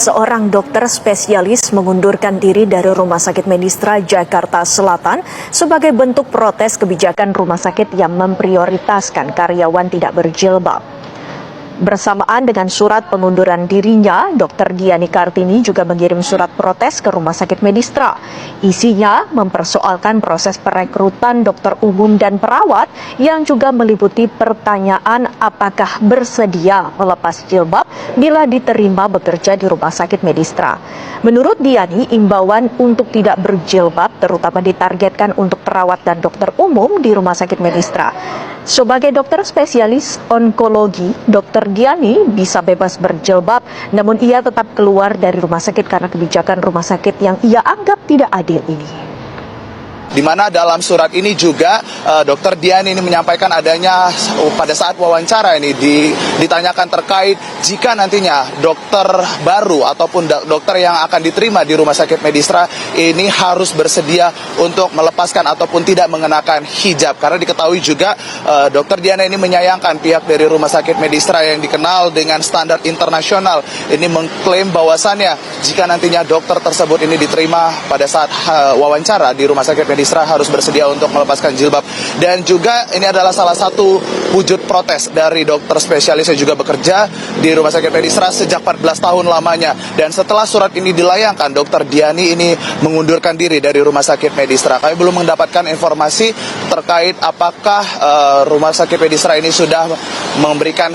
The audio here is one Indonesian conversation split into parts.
Seorang dokter spesialis mengundurkan diri dari Rumah Sakit Medistra Jakarta Selatan sebagai bentuk protes kebijakan rumah sakit yang memprioritaskan karyawan tidak berjilbab. Bersamaan dengan surat pengunduran dirinya, Dr. Diani Kartini juga mengirim surat protes ke Rumah Sakit Medistra. Isinya mempersoalkan proses perekrutan dokter umum dan perawat yang juga meliputi pertanyaan apakah bersedia melepas jilbab bila diterima bekerja di Rumah Sakit Medistra. Menurut Diani, imbauan untuk tidak berjilbab terutama ditargetkan untuk perawat dan dokter umum di Rumah Sakit Medistra. Sebagai dokter spesialis onkologi, Dr. Diani bisa bebas berjilbab, namun ia tetap keluar dari rumah sakit karena kebijakan rumah sakit yang ia anggap tidak adil ini. Di mana dalam surat ini juga Dr. Diani ini menyampaikan adanya pada saat wawancara ini ditanyakan terkait jika nantinya dokter baru ataupun dokter yang akan diterima di Rumah Sakit Medistra ini harus bersedia untuk melepaskan ataupun tidak mengenakan hijab. Karena diketahui juga Dr. Diani ini menyayangkan pihak dari Rumah Sakit Medistra yang dikenal dengan standar internasional ini mengklaim bahwasannya jika nantinya dokter tersebut ini diterima pada saat wawancara di Rumah Sakit Medistra harus bersedia untuk melepaskan jilbab. Dan juga ini adalah salah satu wujud protes dari dokter spesialis yang juga bekerja di Rumah Sakit Medistra sejak 14 tahun lamanya. Dan setelah surat ini dilayangkan, Dr. Diani ini mengundurkan diri dari Rumah Sakit Medistra. Kami belum mendapatkan informasi terkait apakah Rumah Sakit Medistra ini sudah memberikan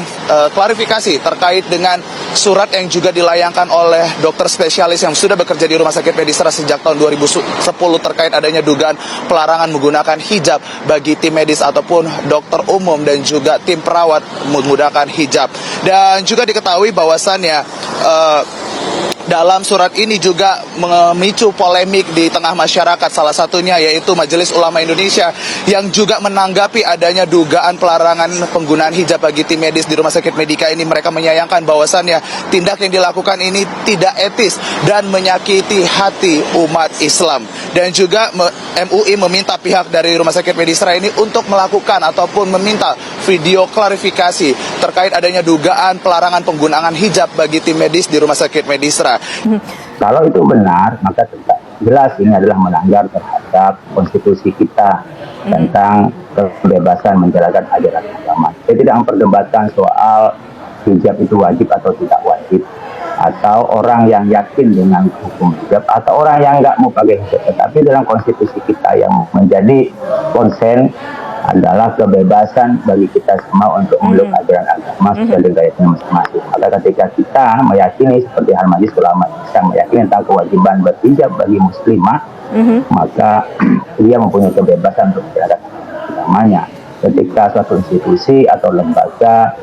klarifikasi terkait dengan surat yang juga dilayangkan oleh dokter spesialis yang sudah bekerja di Rumah Sakit Medistra sejak tahun 2010 terkait adanya dugaan pelarangan menggunakan hijab bagi tim medis ataupun dokter umum dan juga tim perawat menggunakan hijab. Dan juga diketahui bahwasannya dalam surat ini juga memicu polemik di tengah masyarakat, salah satunya yaitu Majelis Ulama Indonesia yang juga menanggapi adanya dugaan pelarangan penggunaan hijab bagi tim medis di Rumah Sakit Medika ini. Mereka menyayangkan bahwasannya tindak yang dilakukan ini tidak etis dan menyakiti hati umat Islam. Dan juga MUI meminta pihak dari Rumah Sakit Medistra ini untuk melakukan ataupun meminta video klarifikasi terkait adanya dugaan pelarangan penggunaan hijab bagi tim medis di Rumah Sakit Medistra. Kalau itu benar, maka jelas ini adalah melanggar terhadap konstitusi kita tentang kebebasan menjalankan ajaran agama. Saya tidak memperdebatkan soal hijab itu wajib atau tidak wajib, atau orang yang yakin dengan hukum hijab, atau orang yang nggak mau pakai hijab. Tetapi dalam konstitusi kita yang menjadi konsen adalah kebebasan bagi kita semua untuk memeluk ajaran agama sesuai dengan gayanya masing-masing. Maka ketika kita meyakini seperti hal Majelis Ulama Indonesia meyakini tentang kewajiban berhijab bagi muslimah, maka dia mempunyai kebebasan untuk menjalankan agamanya. Ketika suatu institusi atau lembaga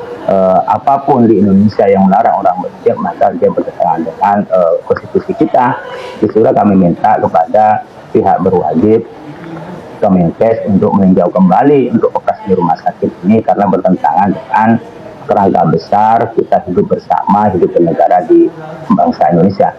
apapun di Indonesia yang melarang orang berhijab, maka dia bertentangan dengan konstitusi kita. Disitulah kami minta kepada pihak berwajib, Kemenkes, untuk meninjau kembali untuk operasi di rumah sakit ini karena bertentangan dengan kerangka besar kita hidup bersama, hidup bernegara di bangsa Indonesia.